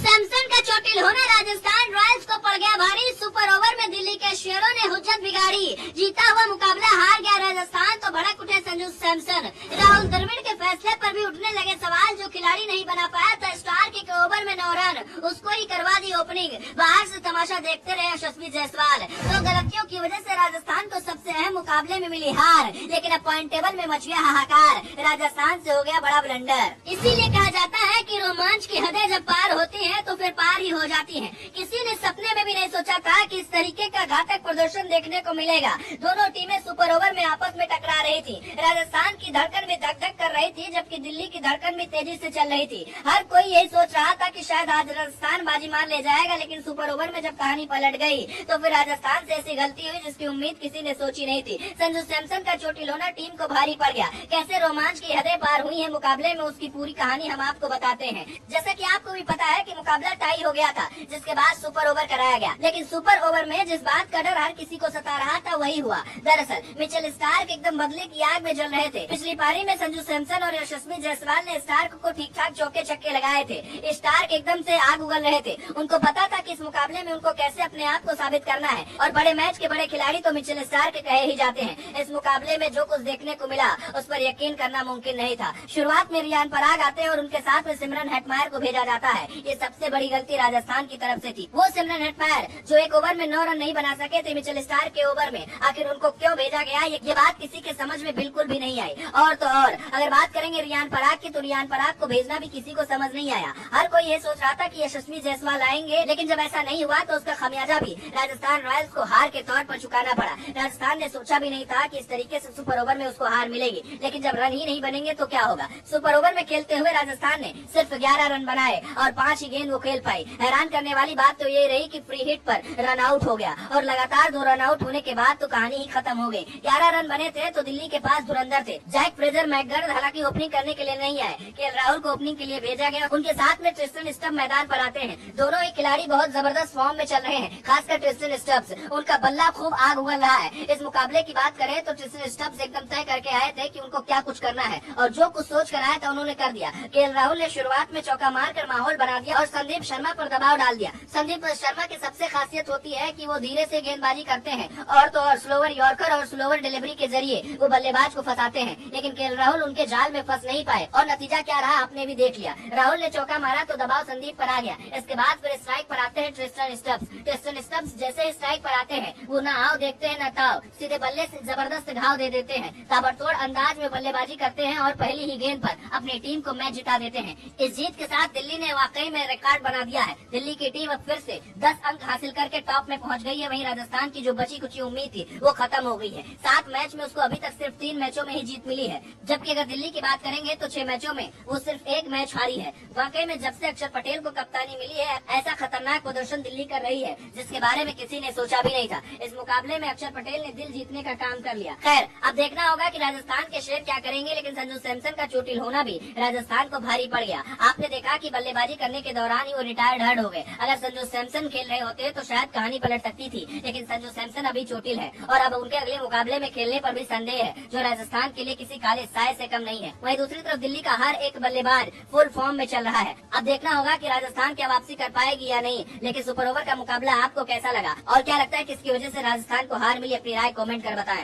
सैमसन का चोटिल होना राजस्थान रॉयल्स को पड़ गया भारी। सुपर ओवर में दिल्ली के शेरों ने हुज्जत बिगाड़ी। जीता हुआ मुकाबला हार गया राजस्थान तो भड़क उठे संजू सैमसन। राहुल द्रविड़ के फैसले पर भी उठने लगे सवाल। जो खिलाड़ी नहीं बना पाया था स्टार के ओवर में 9 रन, उसको ही करवा दी ओपनिंग। बाहर से तमाशा देखते रहे यशस्वी जायसवाल। तो गलतियों की वजह से राजस्थान को सबसे अहम मुकाबले में मिली हार, लेकिन अब पॉइंट टेबल में मच गया हाहाकार। राजस्थान से हो गया बड़ा ब्लंडर। इसीलिए कहा जाता है कि रोमांच की हदें जब पार होती हैं तो फिर पार ही हो जाती हैं। किसी ने सपने में भी नहीं सोचा था कि इस तरीके का घातक प्रदर्शन देखने को मिलेगा। दोनों टीमें सुपर ओवर में आपस में टकरा रही थी। राजस्थान की धड़कन भी धक धक कर रही थी, जबकि दिल्ली की धड़कन भी तेजी से चल रही थी। हर कोई यही सोच रहा था कि शायद आज राजस्थान बाजी मार ले जाएगा, लेकिन सुपर ओवर में जब कहानी पलट गई तो फिर राजस्थान से ऐसी गलती हुई जिसकी उम्मीद किसी ने सोची नहीं थी। संजू सैमसन का चोटिल होना टीम को भारी पड़ गया। कैसे रोमांच की हदें पार हुई है मुकाबले में, उसकी पूरी कहानी हम आपको बताते हैं। जैसा कि आपको भी पता है कि मुकाबला टाई हो गया था, जिसके बाद सुपर ओवर कराया गया। लेकिन सुपर ओवर में जिस बात का डर हर किसी को सता रहा था वही हुआ। दरअसल मिचेल स्टार्क एकदम बदले की आग में जल रहे थे। पिछली पारी में संजू सैमसन और यशस्वी जायसवाल ने स्टार्क को ठीक ठाक चौके छक्के लगाए थे। स्टार्क एकदम से आग उगल रहे थे। उनको पता था कि इस मुकाबले में उनको कैसे अपने आप को साबित करना है, और बड़े मैच के बड़े खिलाड़ी तो मिचेल स्टार्क कहे ही जाते हैं। इस मुकाबले में जो कुछ देखने को मिला उस पर यकीन करना मुमकिन नहीं था। शुरुआत में रियान पराग आते हैं और उनके साथ में सिमरन हेटमायर को भेजा जाता है। ये सबसे बड़ी गलती राजस्थान की तरफ से थी। वो सिमरन हेटमायर जो एक ओवर में 9 रन नहीं बना सके थे मिचेल स्टार्क के ओवर में, आखिर उनको क्यों भेजा गया ये बात किसी के समझ में बिल्कुल भी नहीं आई। और तो और अगर बात करेंगे रियान पराग की, तो रियान पराग को भेजना भी किसी को समझ नहीं आया। हर कोई ये सोच रहा था कि यशस्वी जायसवाल आएंगे, लेकिन जब ऐसा नहीं हुआ तो उसका खमियाजा भी राजस्थान रॉयल्स को हार के तौर पर चुकाना पड़ा। राजस्थान ने सोचा भी नहीं था कि इस तरीके से सुपर ओवर में उसको हार मिलेगी, लेकिन जब रन ही नहीं बनेंगे तो क्या होगा। सुपर ओवर में खेलते हुए राजस्थान ने सिर्फ 11 रन बनाए और 5 ही गेंद वो खेल पाई। हैरान करने वाली बात तो ये रही कि फ्री हिट पर रन आउट हो गया, और लगातार 2 रन आउट होने के बाद तो कहानी ही खत्म हो गई। 11 रन बने थे तो दिल्ली के पास धुरंधर थे। जैक फ्रेजर मैकगर्थ हालांकि ओपनिंग करने के लिए नहीं आए, केएल राहुल को ओपनिंग के लिए भेजा गया। उनके साथ में ट्रिस्टन स्टब्स मैदान पर आते हैं। दोनों ही खिलाड़ी बहुत जबरदस्त फॉर्म में चल रहे हैं, खासकर ट्रिस्टन स्टब्स। उनका बल्ला खूब आग उगल रहा है। इस मुकाबले की बात करें तो ट्रिस्टन स्टब्स एकदम तय करके आए थे कि उनको क्या कुछ करना है, और जो कुछ सोच कर आया था उन्होंने कर दिया। केएल राहुल ने शुरुआत में चौका मारकर माहौल बना दिया और संदीप शर्मा पर दबाव डाल दिया। संदीप शर्मा की सबसे खासियत होती है कि वो धीरे से गेंदबाजी करते हैं, और तो और स्लोवर यॉर्कर और स्लोवर डिलीवरी के जरिए वो बल्लेबाज को फंसाते हैं। लेकिन केएल राहुल उनके जाल में फंस नहीं पाए, और नतीजा क्या रहा आपने भी देख लिया। राहुल ने चौका मारा तो दबाव संदीप पर आ गया। इसके बाद फिर स्ट्राइक पर आते हैं ट्रिस्टन स्टब्स। ट्रिस्टन स्टब्स जैसे स्ट्राइक पर आते हैं वो न आओ देखते हैं न ताओ, सीधे बल्ले से जबरदस्त घाव दे देते हैं। ताबड़तोड़ अंदाज में बल्लेबाजी करते हैं और पहली ही गेंद पर अपनी टीम को मैच जिता देते हैं। इस जीत के साथ दिल्ली ने वाकई में रिकॉर्ड बना दिया है। दिल्ली की टीम अब फिर से 10 अंक हासिल करके टॉप में पहुंच गई है। वहीं राजस्थान की जो बची कुची उम्मीद थी वो खत्म हो गई है। 7 मैच में उसको अभी तक सिर्फ 3 मैचों में ही जीत मिली है, जबकि अगर दिल्ली की बात करेंगे तो 6 मैचों में वो सिर्फ 1 मैच हारी है। वाकई में जब से अक्षर पटेल को कप्तानी मिली है ऐसा खतरनाक प्रदर्शन दिल्ली कर रही है जिसके बारे में किसी ने सोचा भी नहीं था। इस मुकाबले में अक्षर पटेल ने दिल जीतने का काम कर लिया। खैर अब देखना होगा कि राजस्थान के शेर क्या करेंगे, लेकिन संजू सैमसन का चोटिल होना भी राजस्थान को भारी पड़ गया। आपने देखा कि बल्लेबाजी करने के दौरान ही वो रिटायर्ड हर्ड हो गए। अगर संजू सैमसन खेल रहे होते तो शायद कहानी पलट सकती थी, लेकिन संजू सैमसन अभी चोटिल है और अब उनके अगले मुकाबले में खेलने पर भी संदेह है, जो राजस्थान के लिए किसी काले साए से कम नहीं है। वहीं दूसरी तरफ दिल्ली का हर एक बल्लेबाज फुल फॉर्म में चल रहा है। अब देखना होगा कि राजस्थान क्या वापसी कर पाएगी या नहीं। लेकिन सुपर ओवर का मुकाबला आपको कैसा लगा और क्या लगता है किसकी वजह से राजस्थान को हार मिली, अपनी राय कमेंट कर बताएं।